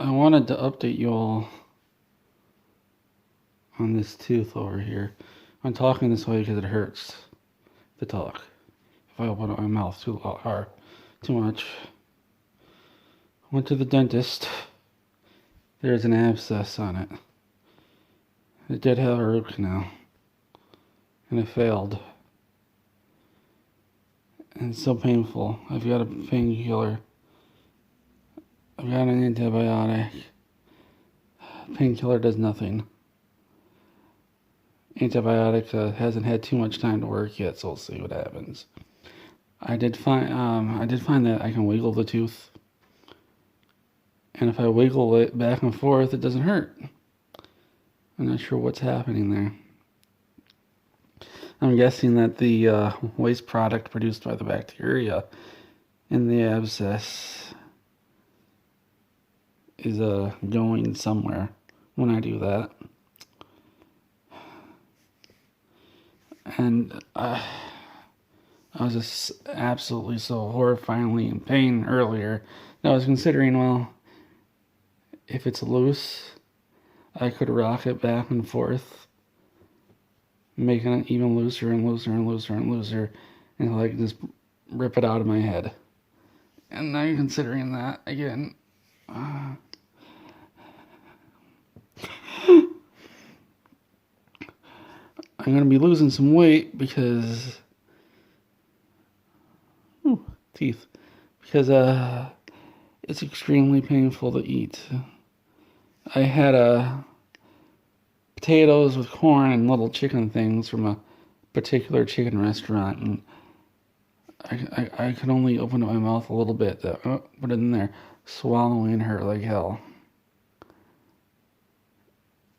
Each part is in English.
I wanted to update you all on this tooth over here. I'm talking this way because it hurts to talk. If I open up my mouth too hard, too much. Went to the dentist. There's an abscess on it. It did have a root canal, and it failed. And it's so painful. I've got a painkiller. I've got an antibiotic. Painkiller does nothing. Antibiotic hasn't had too much time to work yet, so we'll see what happens. I did find that I can wiggle the tooth, and if I wiggle it back and forth, it doesn't hurt. I'm not sure what's happening there. I'm guessing that the waste product produced by the bacteria in the abscess is going somewhere when I do that. And I was just absolutely so horrifyingly in pain earlier. I was considering, well, if it's loose, I could rock it back and forth, making it even looser and looser and looser and looser until I can just rip it out of my head. And now you're considering that again. I'm going to be losing some weight because teeth, because it's extremely painful to eat. I had potatoes with corn and little chicken things from a particular chicken restaurant, and I could only open up my mouth a little bit to put it in there. Swallowing hurt like hell.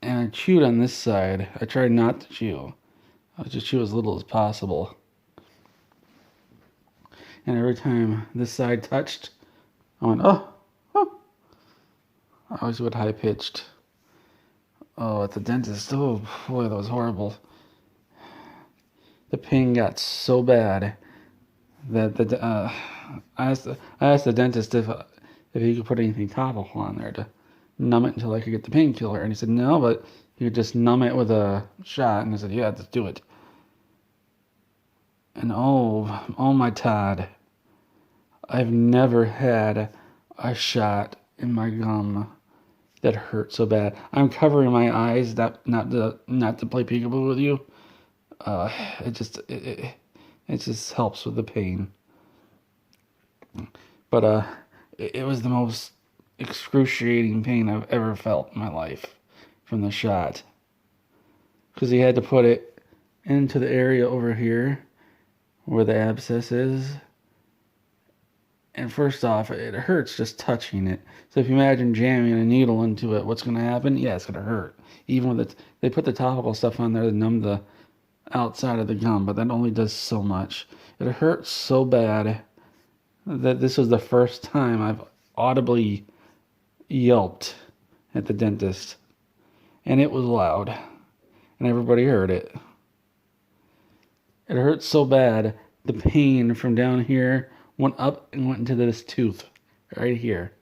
And I chewed on this side. I tried not to chew. I just chew as little as possible. And every time this side touched, I went, oh. I always went high pitched. Oh, at the dentist. Oh boy, that was horrible. The pain got so bad that I asked the dentist if he could put anything topical on there to numb it until I could get the painkiller, and he said no, but you could just numb it with a shot. And I said, yeah, just do it. And oh my Todd, I've never had a shot in my gum that hurt so bad. I'm covering my eyes, not to play peekaboo with you. It just helps with the pain. But it was the most excruciating pain I've ever felt in my life from the shot, because he had to put it into the area over here where the abscess is. And first off, it hurts just touching it. So if you imagine jamming a needle into it, what's going to happen? Yeah, it's going to hurt. Even with they put the topical stuff on there to numb the outside of the gum, but that only does so much. It hurts so bad that this was the first time I've audibly yelped at the dentist. And it was loud. And everybody heard it. It hurt so bad, the pain from down here went up and went into this tooth right here.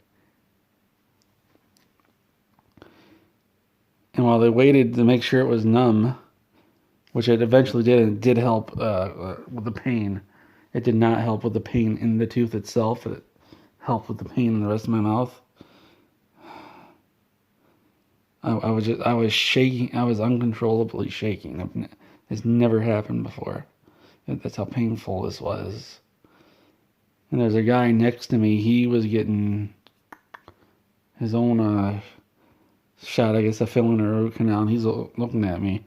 And while they waited to make sure it was numb, which it eventually did, and it did help with the pain. It did not help with the pain in the tooth itself. It helped with the pain in the rest of my mouth. I was shaking. I was uncontrollably shaking. It's never happened before. That's how painful this was. And there's a guy next to me. He was getting his own shot, I guess, a fill in a root canal, and he's looking at me.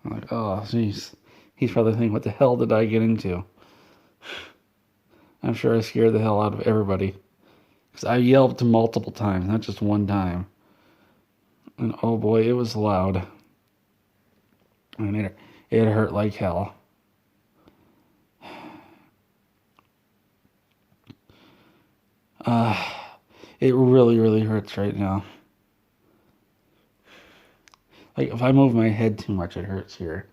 I'm like, oh, jeez. He's probably thinking, what the hell did I get into? I'm sure I scared the hell out of everybody. Because I yelled multiple times, not just one time. And oh boy, it was loud. And it hurt like hell. It really, really hurts right now. Like, if I move my head too much, it hurts here.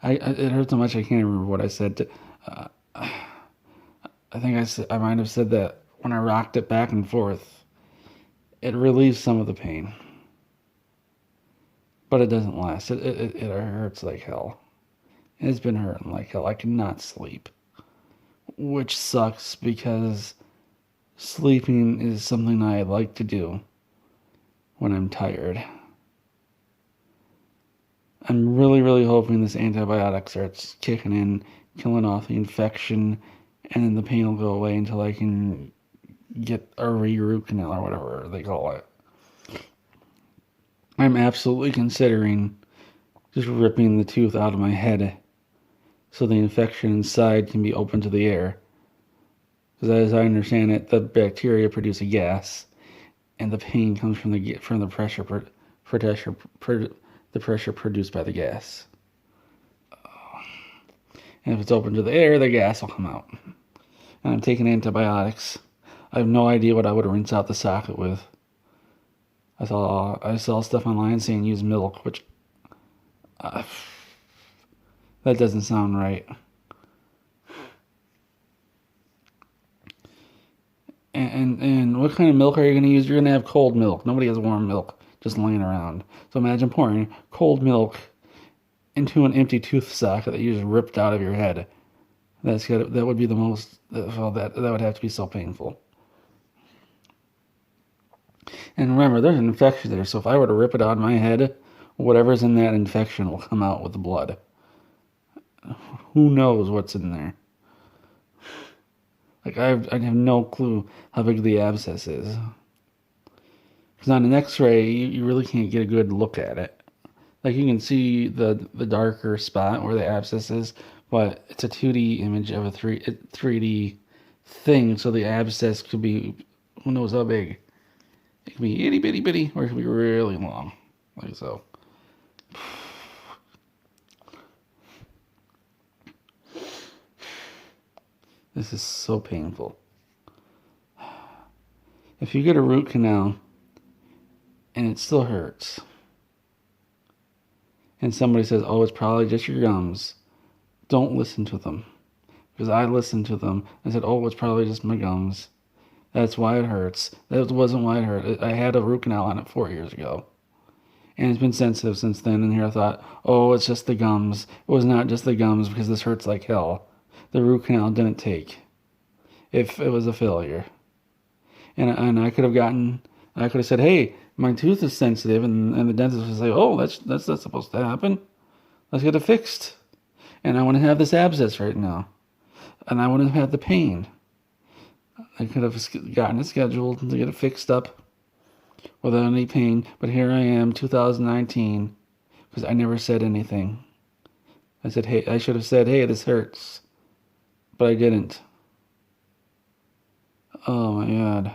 It hurts so much I can't remember what I said. I think I might have said that when I rocked it back and forth, it relieves some of the pain. But it doesn't last. It hurts like hell. It's been hurting like hell. I cannot sleep. Which sucks because sleeping is something I like to do when I'm tired. I'm really, really hoping this antibiotic starts kicking in, killing off the infection, and then the pain will go away until I can get a root canal or whatever they call it. I'm absolutely considering just ripping the tooth out of my head so the infection inside can be open to the air. Because as I understand it, the bacteria produce a gas, and the pain comes from the pressure the pressure produced by the gas. And if it's open to the air, the gas will come out. And I'm taking antibiotics. I have no idea what I would rinse out the socket with. I saw stuff online saying use milk, which that doesn't sound right. And what kind of milk are you going to use? You're going to have cold milk. Nobody has warm milk just laying around. So imagine pouring cold milk into an empty tooth socket that you just ripped out of your head. That would be the most. Well, that would have to be so painful. And remember, there's an infection there, so if I were to rip it out of my head, whatever's in that infection will come out with the blood. Who knows what's in there? Like, I have no clue how big the abscess is. Because on an x-ray, you really can't get a good look at it. Like, you can see the darker spot where the abscess is, but it's a 2D image of a 3D thing, so the abscess could be, who knows how big. It can be itty bitty bitty, or it can be really long, like so. This is so painful. If you get a root canal and it still hurts, and somebody says, oh, it's probably just your gums, don't listen to them. Because I listened to them and said, oh, it's probably just my gums. That's why it hurts. That wasn't why it hurt. I had a root canal on it 4 years ago. And it's been sensitive since then. And here I thought, oh, it's just the gums. It was not just the gums because this hurts like hell. The root canal didn't take. If it was a failure. And I could have said, hey, my tooth is sensitive. And the dentist would say, oh, that's not supposed to happen. Let's get it fixed. And I want to have this abscess right now. And I wouldn't have had the pain. I could have gotten it scheduled to get it fixed up without any pain. But here I am, 2019, because I never said anything. I should have said, hey, this hurts. But I didn't. Oh my God.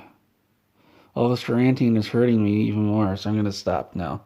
All this ranting is hurting me even more, so I'm going to stop now.